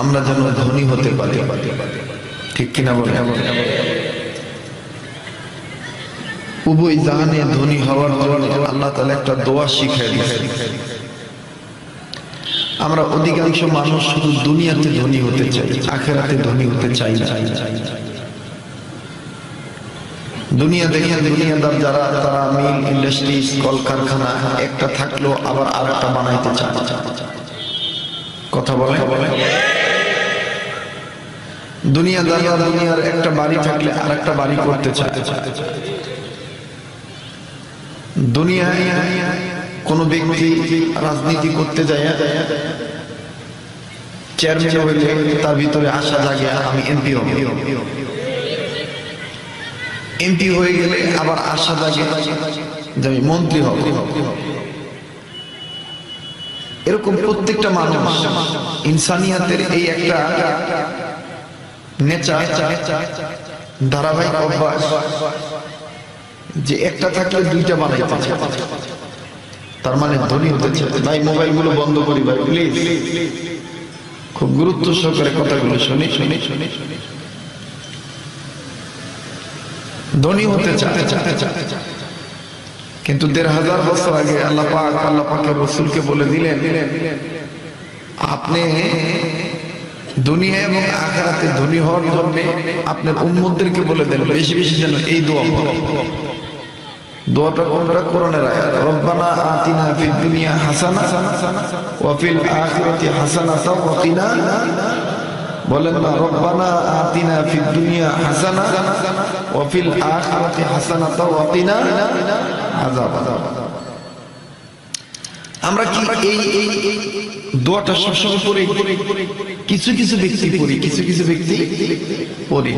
আমরা যেন ধনী হতে পারি, ঠিক কিনা বলেন? উভয় জাহানে ধনী হওয়ার জন্য আল্লাহ তাআলা একটা দোয়া শিখিয়ে দিয়েছেন। আমরা অধিকাংশ মানুষ শুধু দুনিয়াতে ধনী হতে চাই, আখিরাতে ধনী হতে চাই না। দুনিয়া দেখেন, দুনিয়াদার যারা, তারা মিল, ইন্ডাস্ট্রিজ, কলকারখানা একটা থাকলো আবার আরেকটা বানাইতে চায়। কথা বলে দুনিয়াদার দুনিয়ার একটা বাড়ি থাকলে আরেকটা বাড়ি করতে চায়। দুনিয়ায় কোন ব্যক্তি রাজনীতি করতে যায়, চেয়ারম্যান হইলে তার ভিতরে আশা জাগে আমি এমপি হব। এমপি হয়ে গেলে আবার আশা জাগে যে আমি মন্ত্রী হব। এরকম প্রত্যেকটা মানুষ, ইনসানিয়াতের এই একটা নেচার, ধারাবাহিক অভ্যাস যে একটা থাকলে দুইটা বানাইতে চায়। তার মানে ধনী হতে চায়। ভাই মোবাইল গুলো বন্ধ করি ভাই প্লিজ, খুব গুরুত্ব সহকারে কথাগুলো শুনি। ধনী হতে চায়, কিন্তু ১৫০০ বছর আগে আল্লাহ পাকের রাসূলকে বলে দিলেন, আপনি দুনিয়া এবং আখিরাতে ধনী হওয়ার জন্য আপনার উম্মতদেরকে বলে দেন বেশি বেশি যেন এই দোয়া পড়ে। দোয়াটা কোনটা? কোরআনের আয়াত, রব্বানা আতিনা ফিদ দুনিয়া হাসানা ওয়া ফিল আখিরাতি হাসানাতাও ওয়া কিনা, বলেন না রব্বানা আতিনা ফিদ দুনিয়া হাসানা ওয়া ফিল আখিরাতি হাসানাতাও ওয়া কিনা আযাবান। আমরা কি এই দোয়াটা সবসময় পড়ি? কিছু কিছু ব্যক্তি পড়ি, কিছু কিছু ব্যক্তি পড়ি।